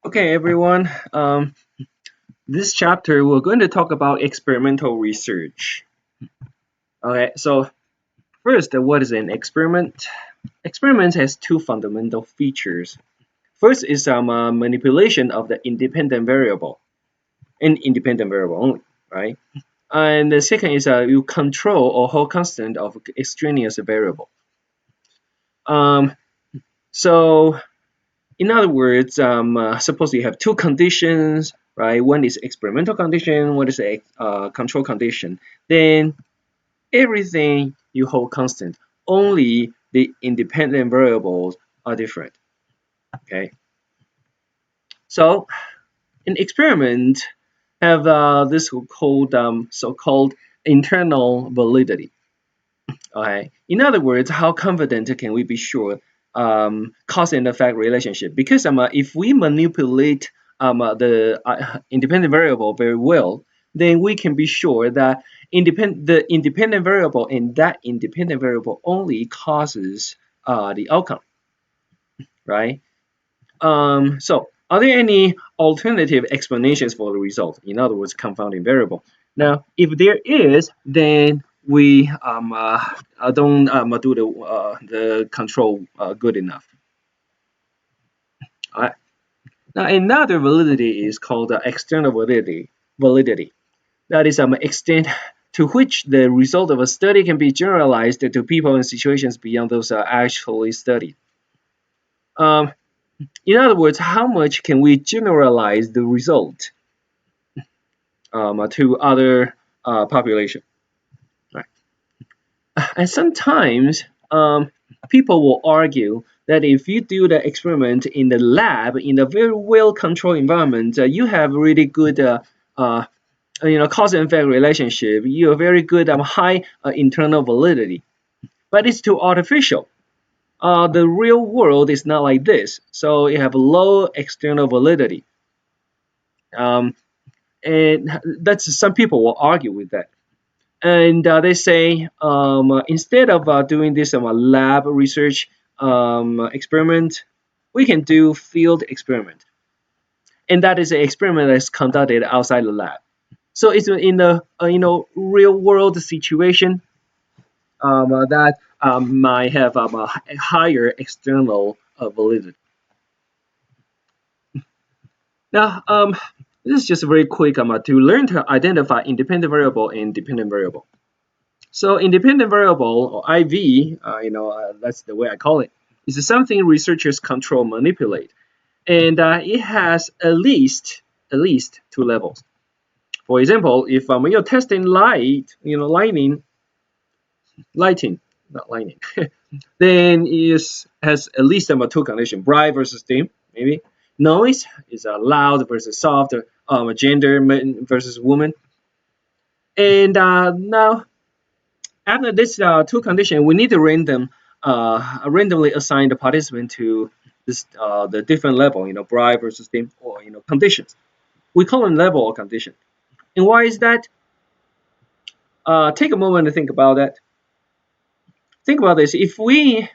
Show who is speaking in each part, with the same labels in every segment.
Speaker 1: Okay, everyone. This chapter we're going to talk about experimental research. Okay, so first, what is an experiment? Experiment has two fundamental features. First is manipulation of the independent variable, an independent variable only, right? And the second is you control or hold constant of extraneous variable. Um, so in other words, suppose you have two conditions, right? One is experimental condition, one is a control condition. Then everything you hold constant. Only the independent variables are different. Okay. So an experiment have this called so-called internal validity. Okay. In other words, how confident can we be sure cause and effect relationship? Because if we manipulate the independent variable very well, then we can be sure that the independent variable and that independent variable only causes the outcome, right? So are there any alternative explanations for the result? In other words, confounding variable. Now, if there is, then we don't do the control good enough. All right. Now, another validity is called external validity. Validity. That is extent to which the result of a study can be generalized to people and situations beyond those actually studied. Um, in other words, how much can we generalize the result to other population? Right. And sometimes people will argue that if you do the experiment in the lab in a very well controlled environment, you have really good cause and effect relationship. You have very good high internal validity, but it's too artificial. The real world is not like this, so you have low external validity. Um, and that's some people will argue with that. And they say instead of doing this lab research experiment, we can do field experiment, and that is an experiment that's conducted outside the lab. So it's in the real world situation that might have a higher external validity. Now, this is just very quick to learn to identify independent variable and dependent variable. So independent variable or IV, that's the way I call it, is something researchers control, manipulate, and it has at least two levels. For example, if you're testing lighting, not lightning, then it has at least two conditions: bright versus dim, maybe. Noise is loud versus soft, gender man versus woman. And now after this two conditions, we need to randomly assign the participant to the different level, bright versus dim, or conditions. We call them level or condition. And why is that? Take a moment to think about that. Think about this. If we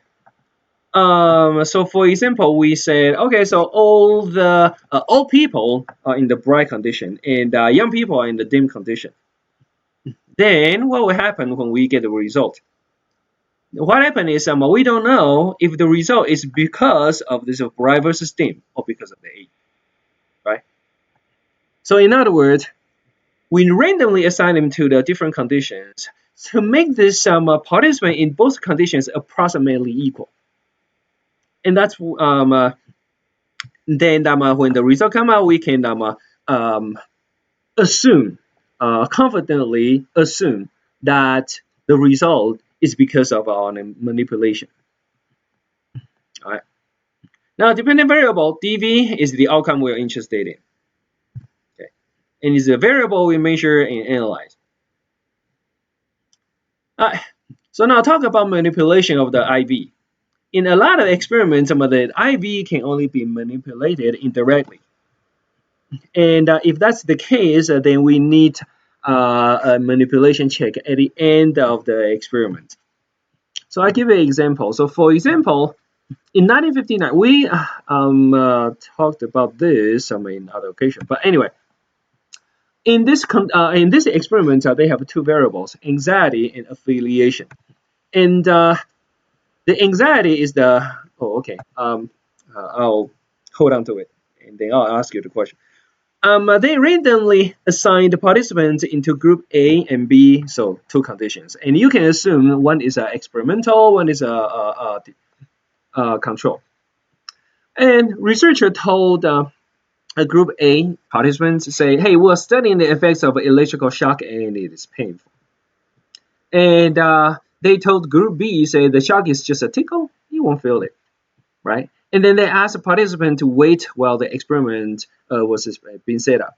Speaker 1: so for example, we said, okay, so all the old people are in the bright condition and young people are in the dim condition. Then what will happen when we get the result? What happened is we don't know if the result is because of this bright versus dim or because of the age, right? So in other words, we randomly assign them to the different conditions to make this participant in both conditions approximately equal. And that's then when the result come out, we can assume, confidently assume that the result is because of our manipulation. All right. Now, dependent variable dv is the outcome we're interested in. Okay, and it's a variable we measure and analyze. All right. So now talk about manipulation of the IV. In a lot of experiments, the IV can only be manipulated indirectly. And if that's the case, then we need a manipulation check at the end of the experiment. So I give you an example. So for example, In 1959, we talked about this in other occasion. But anyway, in this experiment, they have two variables: anxiety and affiliation. And the anxiety is the okay. I'll hold on to it, and then I'll ask you the question. They randomly assigned the participants into group A and B, so two conditions, and you can assume one is experimental, one is a control. And researcher told a group A participants say, "Hey, we're studying the effects of electrical shock, and it is painful." And they told group B, say the shock is just a tickle, you won't feel it, right? And then they asked the participant to wait while the experiment was being set up.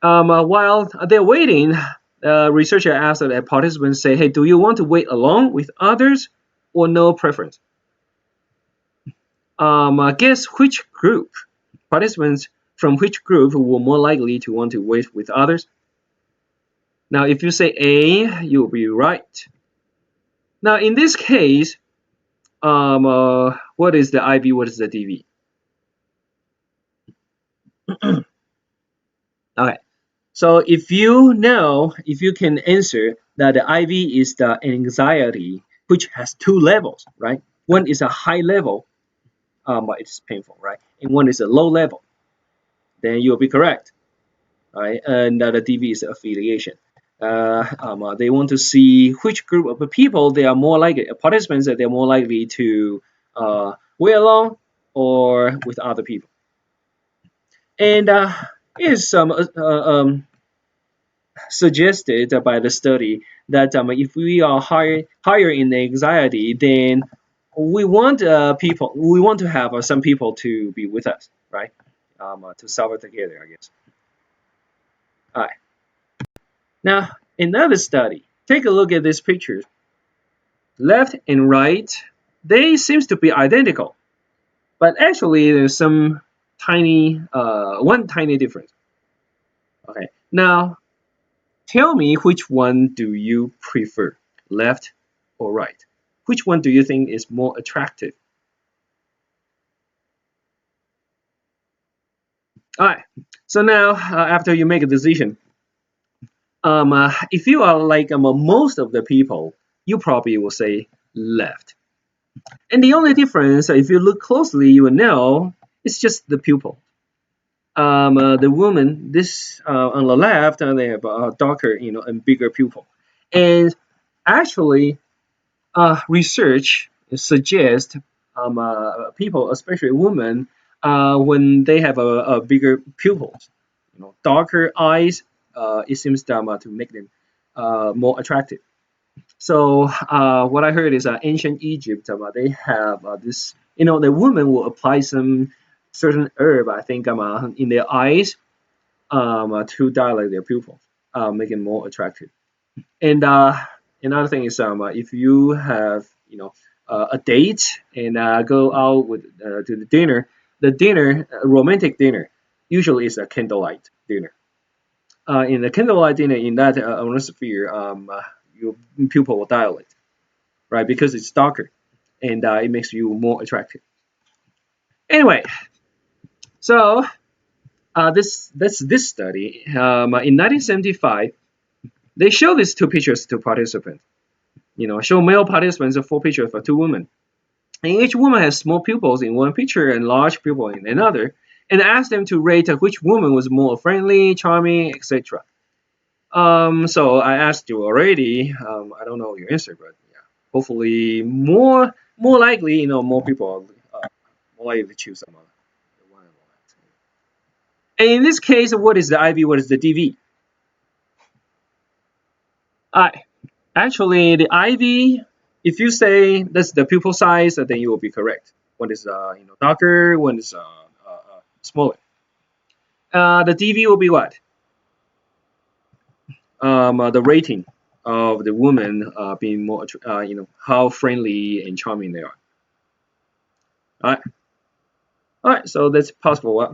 Speaker 1: While they're waiting, the researcher asked the participants, say, "Hey, do you want to wait along with others, or no preference?" Guess which group? Participants from which group were more likely to want to wait with others? Now, if you say A, you'll be right. Now, in this case, what is the IV? What is the DV? Okay. So if you can answer that the IV is the anxiety, which has two levels, right? One is a high level, it's painful, right? And one is a low level, then you'll be correct, right? And the DV is affiliation. They want to see which group of people they are more likely, participants that they're more likely to wait along or with other people. And is suggested by the study that if we are higher in anxiety, then we want to have some people to be with us, right? To suffer together, I guess. All right. Now, another study. Take a look at these pictures. Left and right, they seems to be identical, but actually there's some one tiny difference. Okay. Now, tell me which one do you prefer, left or right? Which one do you think is more attractive? All right. So now, after you make a decision, if you are like most of the people, you probably will say left. And the only difference, if you look closely, you will know it's just the pupil. The woman, this on the left, they have a darker, and bigger pupil. And actually, research suggests people, especially women, when they have a bigger pupils, darker eyes, it seems to make them more attractive. So what I heard is ancient Egypt, they have this, the woman will apply some certain herb, I think, in their eyes to dilate their pupils, make it more attractive. And another thing is if you have a date and go out with to the dinner, romantic dinner, usually is a candlelight dinner. In the candlelight dinner, in that atmosphere, your pupil will dilate, right? Because it's darker and it makes you more attractive. Anyway, so this study in 1975, they show these two pictures to participants. Show male participants a full picture of two women. And each woman has small pupils in one picture and large pupil in another, and ask them to rate which woman was more friendly, charming, etc. So I asked you already. I don't know your answer, but yeah, hopefully more likely, more people are more likely to choose the one and all that. And in this case, what is the IV? What is the DV? I Actually, the IV, if you say that's the pupil size, then you will be correct. One is darker, one is smaller. The DV will be what? The rating of the woman being more, how friendly and charming they are. All right, so that's possible. What?